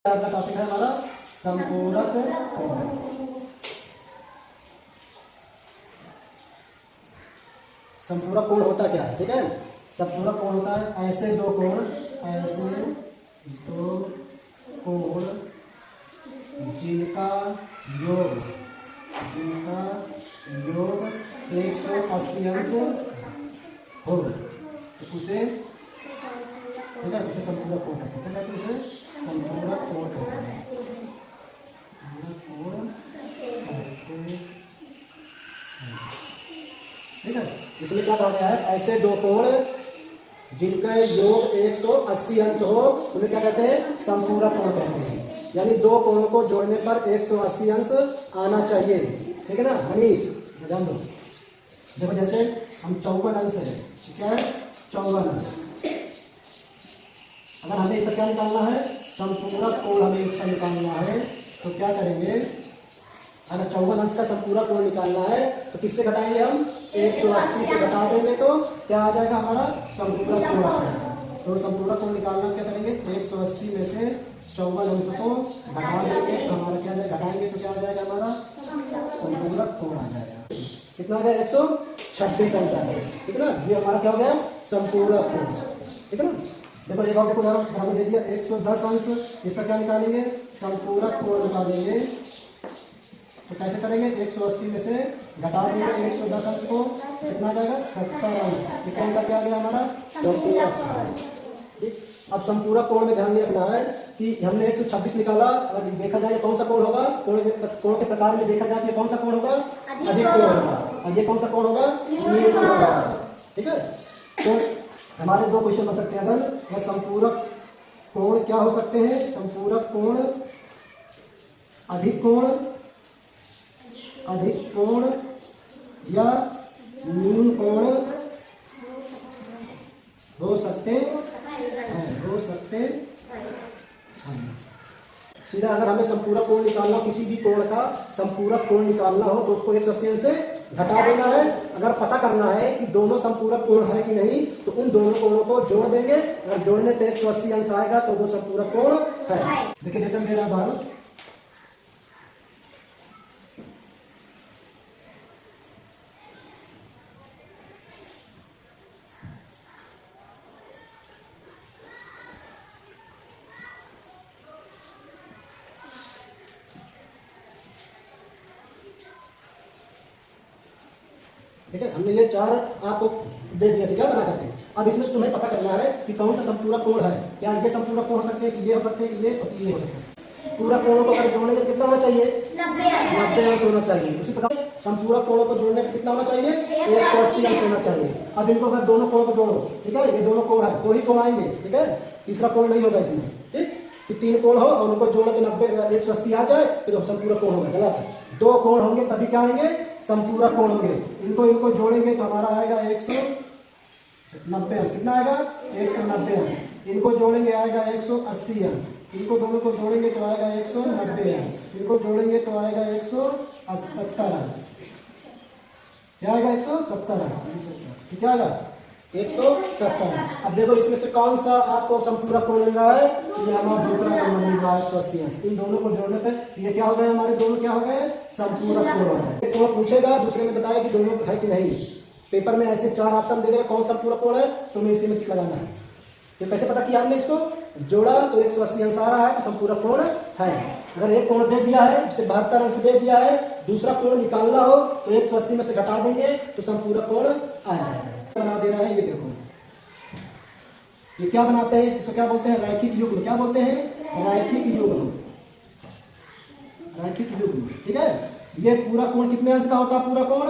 का टॉपिक है हमारा संपूरक कोण। संपूरक कोण होता क्या है, ठीक है। संपूरक कोण होता है ऐसे दो कोण जिनका योग 180 अंश हो, तो उसे, ठीक है, उसे संपूरक कोण कहते हैं। तो उसे संपूरक कोण कहते हैं। ठीक है, इसमें क्या कहा गया है, ऐसे दो कोण जिनका योग 180 अंश हो उन्हें क्या कहते हैं, संपूरक कोण कहते हैं। यानी दो कोणों को जोड़ने पर 180 अंश आना चाहिए, ठीक है ना। मनीष ध्यान दो, देखो जैसे हम 54 अंश है, क्या है 54 अंश। अगर हमें इसका क्या निकालना है, संपूरक कोण हमें इसका निकालना है, तो क्या करेंगे, अगर 54 अंश का संपूरक कोण निकालना है तो किससे घटाएंगे हम, 180 से घटा देंगे तो क्या आ जाएगा, हमारा संपूरक कोण आ जाएगा। तो संपूरक कोण निकालना क्या करेंगे, 180 में से 54 अंश को घटा देंगे तो हमारा क्या जाएगा, घटाएंगे तो क्या आ जाएगा, हमारा संपूरक कोण आ जाएगा। कितना आ गया, 126 अंश आ गया, ठीक है ना। ये हमारा क्या हो गया, संपूरक कोण, ठीक है ना। देखो एक और देखो उदाहरण दे दिया, 110 अंश, इसका क्या निकालेंगे, संपूरक कोण निकालेंगे। तो कैसे करेंगे, 180 में से घटा देंगे 110 अंश को, कितना आ जाएगा, 70 अंश। कितना का क्या गया हमारा, संपूरक। ठीक, अब संपूरक कोण में ध्यान रखना है कि हमने 126 निकाला, अगर देखा जाए कौन सा कोण होगा, कोण के प्रकार में देखा जाए कौन सा कोण होगा, अधिक कोण होगा। और ये कौन सा कोण होगा, न्यून कोण होगा, ठीक है। तो हमारे दो क्वेश्चन बन सकते हैं, अगर या संपूरक कोण क्या हो सकते हैं, संपूरक कोण अधिक कोण या न्यून कोण हो सकते हैं, सीधा अगर हमें संपूरक कोण निकालना हो, किसी भी कोण का संपूरक कोण निकालना हो तो उसको 180 से घटा देना है। अगर पता करना है कि दोनों संपूरक कोण है कि नहीं तो उन दोनों कोणों को जोड़ देंगे, अगर जोड़ने पे 180 अंश आएगा तो वो संपूरक कोण है। देखिए जैसे मेरा उदाहरण, ठीक है, हमने ये चार आपको दे दिया, ठीक है, बना करके। अब इसमें तुम्हें पता करना है कि कौन सा संपूरक कोण है, क्या ये संपूरक कोण हो सकते हैं, कि ये हो सकते हैं, कि ये हो सकते हैं। पूरा कोणों को अगर जोड़ने में कितना होना चाहिए, 90 अंश होना चाहिए। उसी प्रकार संपूरक कोणों को जोड़ने में कितना होना चाहिए, 180 अंश होना चाहिए। अब इनको अगर दोनों कोणों को जोड़ो, ठीक है, ये दोनों कोण है, दो ही कोण आएंगे, ठीक है, तीसरा कोण नहीं होगा इसमें, ठीक। तीन कोण हो और उनको जोड़ो तो 90 180 आ जाए तो संपूरक कोण होगा, गलत है। दो कोण होंगे तभी क्या आएंगे, संपूरक कोण होंगे। इनको जोड़ेंगे तो हमारा आएगा 190 अंश। कितना आएगा, 190 अंश। इनको जोड़ेंगे आएगा 180 अंश। इनको दोनों को जोड़ेंगे तो आएगा 190 अंश। इनको जोड़ेंगे तो आएगा 170 अंश। क्या आएगा, 170 अंश। क्या आएगा, 170। अब देखो इसमें से कौन सा आपको संपूरक कोण मिल रहा है, ये हमारा दूसरा कोण मिल रहा है 180 अंश। इन दोनों को जोड़ने पे ये क्या हो गए, हमारे दोनों क्या हो गए, संपूरक कोण हो गए। कोण पूछेगा, दूसरे में बताया कि दोनों है कि नहीं। पेपर में ऐसे चार ऑप्शन दे देगा कौन संपूरक कोण है, तो हमें इसी में टिक लगाना है। तो कैसे पता किया हमने, इसको जोड़ा तो 180 अंश आ रहा है तो संपूरक कोण है। अगर एक कोण दे दिया है, जिसे 72 अंश दे दिया है, दूसरा कोण निकालना हो तो 180 में से घटा देंगे तो संपूरक कोण आ जाएगा। बना दे रहा है, ये देखो ये क्या बनाते हैं, इसको क्या बोलते हैं, रैखिक युग्म। क्या बोलते हैं, रैखिक युग्म, रैखिक युग्म, ठीक है। ये पूरा कोण कितने अंश का होता है, पूरा कोण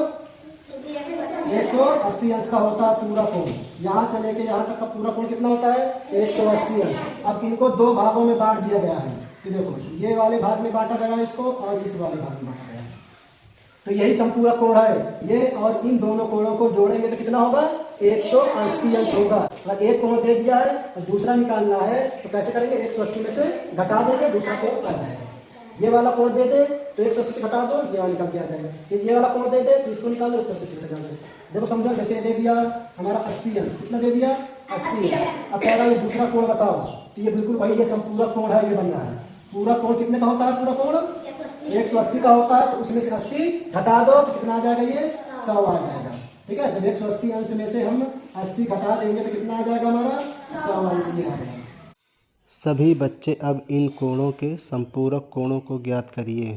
180 अंश का होता है पूरा कोण। यहाँ से लेके यहाँ तक का पूरा कोण कितना होता है, 180 अंश। अब इनको दो भागों में बांट दिया गया है, कि देखो ये वाले भाग में बांटा गया है इसको, और इस वाले भाग में बांटा गया है। तो यही संपूरक कोण है ये, और इन दोनों कोणों को जोड़ेंगे तो कितना होगा, 180 अंश होगा। अगर एक कोण दे दिया है और दूसरा निकालना है तो कैसे करेंगे, 180 में से घटा देंगे, दूसरा कोण आ जाएगा। ये वाला कोण दे दे तो 180 से घटा दो, ये वाला निकाल के आ जाएगा। ये वाला कोण दे दे तो इसको निकाल दो, 180 से घटा दो। देखो समझो, जैसे दे दिया हमारा 80 अंश, कितना दे दिया, 80 अंश। अब कह रहा है ये दूसरा कोण बताओ, तो ये बिल्कुल वही ये संपूरक कोण है, ये बन रहा है। पूरा कोण कितने का होता है? पूरा कोण 180 का होता है, तो उसमें से 80 घटा दो तो कितना आ जाएगा? ये 100 आ जाएगा। ठीक है, जब 180 अंश में से हम 80 घटा देंगे तो कितना आ जाएगा हमारा? 100 अंश ये आ जाएगा। सभी बच्चे अब इन कोणों के संपूरक कोणों को ज्ञात करिए।